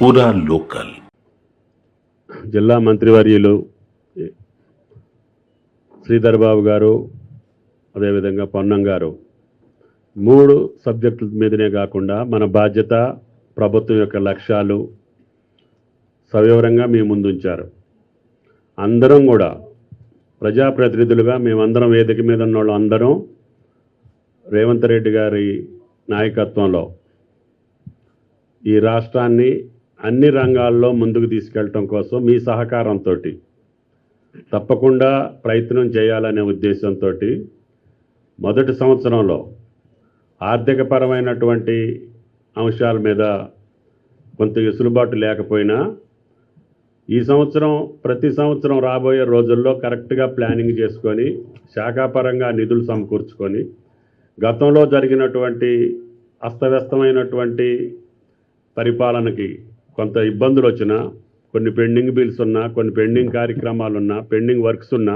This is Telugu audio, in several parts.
पूरा लोकल। జిల్లా మంత్రివర్యులు శ్రీధర్ బాబు గారు, అదేవిధంగా పొన్నం గారు 3 సబ్జెక్టుల మీదనే కాకుండా మన బాధ్యత, ప్రభుత్వం యొక్క లక్ష్యాలు సవివరంగా మీ ముందుంచారు. అందరం కూడా ప్రజాప్రతినిధులుగా మేమందరం వేదిక మీద ఉన్న వాళ్ళు అందరం రేవంత్ రెడ్డి గారి నాయకత్వంలో ఈ రాష్ట్రాన్ని అన్ని రంగాల్లో ముందుకు తీసుకెళ్ళటం కోసం మీ సహకారంతో తప్పకుండా ప్రయత్నం చేయాలనే ఉద్దేశంతో మొదటి సంవత్సరంలో ఆర్థికపరమైనటువంటి అంశాల మీద కొంత వెసులుబాటు లేకపోయినా ఈ సంవత్సరం ప్రతి సంవత్సరం రాబోయే రోజుల్లో కరెక్ట్గా ప్లానింగ్ చేసుకొని శాఖాపరంగా నిధులు సమకూర్చుకొని గతంలో జరిగినటువంటి అస్తవ్యస్తమైనటువంటి పరిపాలనకి కొంత ఇబ్బందులు వచ్చినా, కొన్ని పెండింగ్ బిల్స్ ఉన్నా, కొన్ని పెండింగ్ కార్యక్రమాలు ఉన్నా, పెండింగ్ వర్క్స్ ఉన్నా,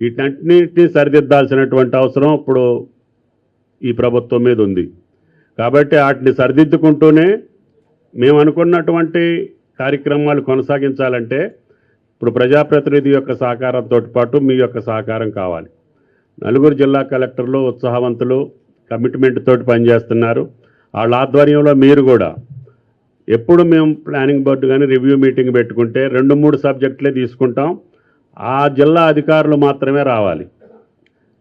వీటన్నిటిని సరిదిద్దాల్సినటువంటి అవసరం ఇప్పుడు ఈ ప్రభుత్వం మీద ఉంది. కాబట్టి వాటిని సరిదిద్దుకుంటూనే మేము అనుకున్నటువంటి కార్యక్రమాలు కొనసాగించాలంటే ఇప్పుడు ప్రజాప్రతినిధి యొక్క సహకారంతో పాటు మీ యొక్క సహకారం కావాలి. 4 జిల్లా కలెక్టర్లు ఉత్సాహవంతులు, కమిట్మెంట్ తోటి పనిచేస్తున్నారు. వాళ్ళ ఆధ్వర్యంలో మీరు కూడా ఎప్పుడు మేము ప్లానింగ్ బోర్డు కానీ రివ్యూ మీటింగ్ పెట్టుకుంటే 2-3 సబ్జెక్టులే తీసుకుంటాం. ఆ జిల్లా అధికారులు మాత్రమే రావాలి.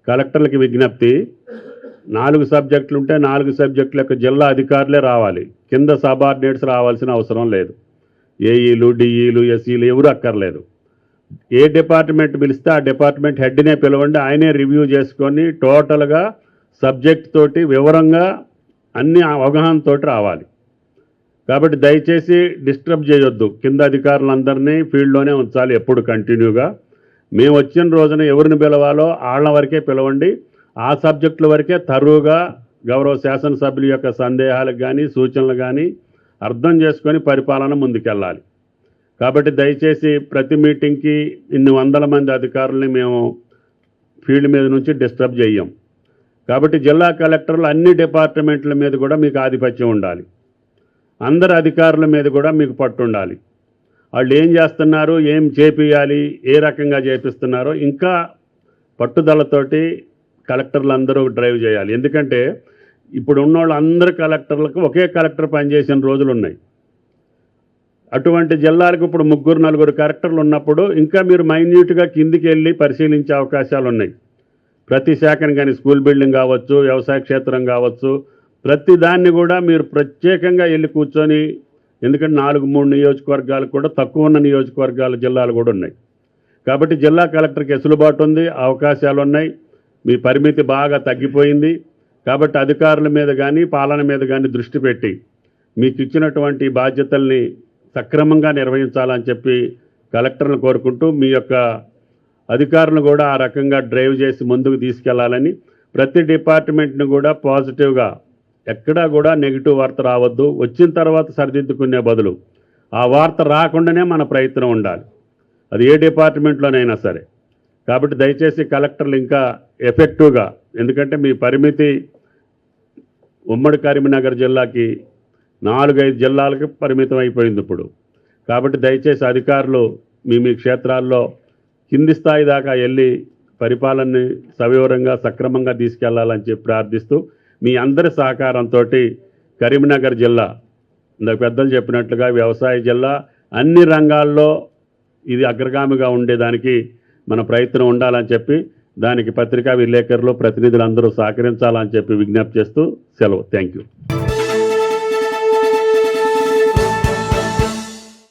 కలెక్టర్లకి విజ్ఞప్తి, 4 సబ్జెక్టులు ఉంటే 4 సబ్జెక్టుల యొక్క జిల్లా అధికారులే రావాలి. కింద సబార్డినేట్స్ రావాల్సిన అవసరం లేదు. ఏఈలు, డిఈలు, ఎస్ఈలు ఎవరు అక్కర్లేదు. ఏ డిపార్ట్మెంట్ పిలిస్తే ఆ డిపార్ట్మెంట్ హెడ్నే పిలవండి, ఆయనే రివ్యూ చేసుకొని టోటల్గా సబ్జెక్ట్ తోటి వివరంగా అన్ని అవగాహనతో రావాలి. కాబట్టి దయచేసి డిస్టర్బ్ చేయొద్దు. కింద అధికారులందరినీ ఫీల్డ్లోనే ఉంచాలి ఎప్పుడు కంటిన్యూగా. మేము వచ్చిన రోజున ఎవరిని పిలవాలో వాళ్ళ వరకే పిలవండి. ఆ సబ్జెక్టుల వరకే తరువుగా గౌరవ శాసనసభ్యుల యొక్క సందేహాలకు కానీ సూచనలు కానీ అర్థం చేసుకొని పరిపాలన ముందుకెళ్ళాలి. కాబట్టి దయచేసి ప్రతి మీటింగ్కి ఇన్ని వందల మంది అధికారుల్ని మేము ఫీల్డ్ మీద నుంచి డిస్టర్బ్ చేయం. కాబట్టి జిల్లా కలెక్టర్లు అన్ని డిపార్ట్మెంట్ల మీద కూడా మీకు ఆధిపత్యం ఉండాలి. అందరు అధికారుల మీద కూడా మీకు పట్టు ఉండాలి. వాళ్ళు ఏం చేస్తున్నారు, ఏం చేపియాలి, ఏ రకంగా చేపిస్తున్నారో ఇంకా పట్టుదలతోటి కలెక్టర్లు అందరూ డ్రైవ్ చేయాలి. ఎందుకంటే ఇప్పుడు ఉన్నవాళ్ళు అందరు కలెక్టర్లకు ఒకే కలెక్టర్ పనిచేసిన రోజులు ఉన్నాయి. అటువంటి జిల్లాలకు ఇప్పుడు 3-4 కలెక్టర్లు ఉన్నప్పుడు ఇంకా మీరు మైన్యూట్గా కిందికి వెళ్ళి పరిశీలించే అవకాశాలు ఉన్నాయి. ప్రతి శాఖను కానీ, స్కూల్ బిల్డింగ్ కావచ్చు, వ్యవసాయ క్షేత్రం కావచ్చు, ప్రతి దాన్ని కూడా మీరు ప్రత్యేకంగా వెళ్ళి కూర్చొని, ఎందుకంటే 4-3 నియోజకవర్గాలు కూడా తక్కువ ఉన్న నియోజకవర్గాల జిల్లాలు కూడా ఉన్నాయి. కాబట్టి జిల్లా కలెక్టర్కి వెసులుబాటు ఉంది, అవకాశాలు ఉన్నాయి. మీ పరిమితి బాగా తగ్గిపోయింది. కాబట్టి అధికారుల మీద కానీ పాలన మీద కానీ దృష్టి పెట్టి మీకు ఇచ్చినటువంటి బాధ్యతల్ని సక్రమంగా నిర్వహించాలని చెప్పి కలెక్టర్లను కోరుకుంటూ మీ యొక్క అధికారులను కూడా ఆ రకంగా డ్రైవ్ చేసి ముందుకు తీసుకెళ్లాలని, ప్రతి డిపార్ట్మెంట్ను కూడా పాజిటివ్గా ఎక్కడా కూడా నెగిటివ్ వార్త రావద్దు. వచ్చిన తర్వాత సరిదిద్దుకునే బదులు ఆ వార్త రాకుండానే మన ప్రయత్నం ఉండాలి, అది ఏ డిపార్ట్మెంట్లోనైనా సరే. కాబట్టి దయచేసి కలెక్టర్లు ఇంకా ఎఫెక్టివ్గా, ఎందుకంటే మీ పరిమితి ఉమ్మడి కరీంనగర్ జిల్లాకి 4-5 జిల్లాలకు పరిమితం అయిపోయింది ఇప్పుడు. కాబట్టి దయచేసి అధికారులు మీ క్షేత్రాల్లో కింది స్థాయి దాకా వెళ్ళి పరిపాలనని సవివరంగా సక్రమంగా తీసుకెళ్లాలని చెప్పి ప్రార్థిస్తూ, మీ అందరి సహకారంతో కరీంనగర్ జిల్లా ఇందాక పెద్దలు చెప్పినట్లుగా వ్యవసాయ జిల్లా, అన్ని రంగాల్లో ఇది అగ్రగామిగా ఉండేదానికి మన ప్రయత్నం ఉండాలని చెప్పి, దానికి పత్రికా విలేకరులు ప్రతినిధులందరూ సహకరించాలని చెప్పి విజ్ఞప్తి చేస్తూ సెలవు. Thank you.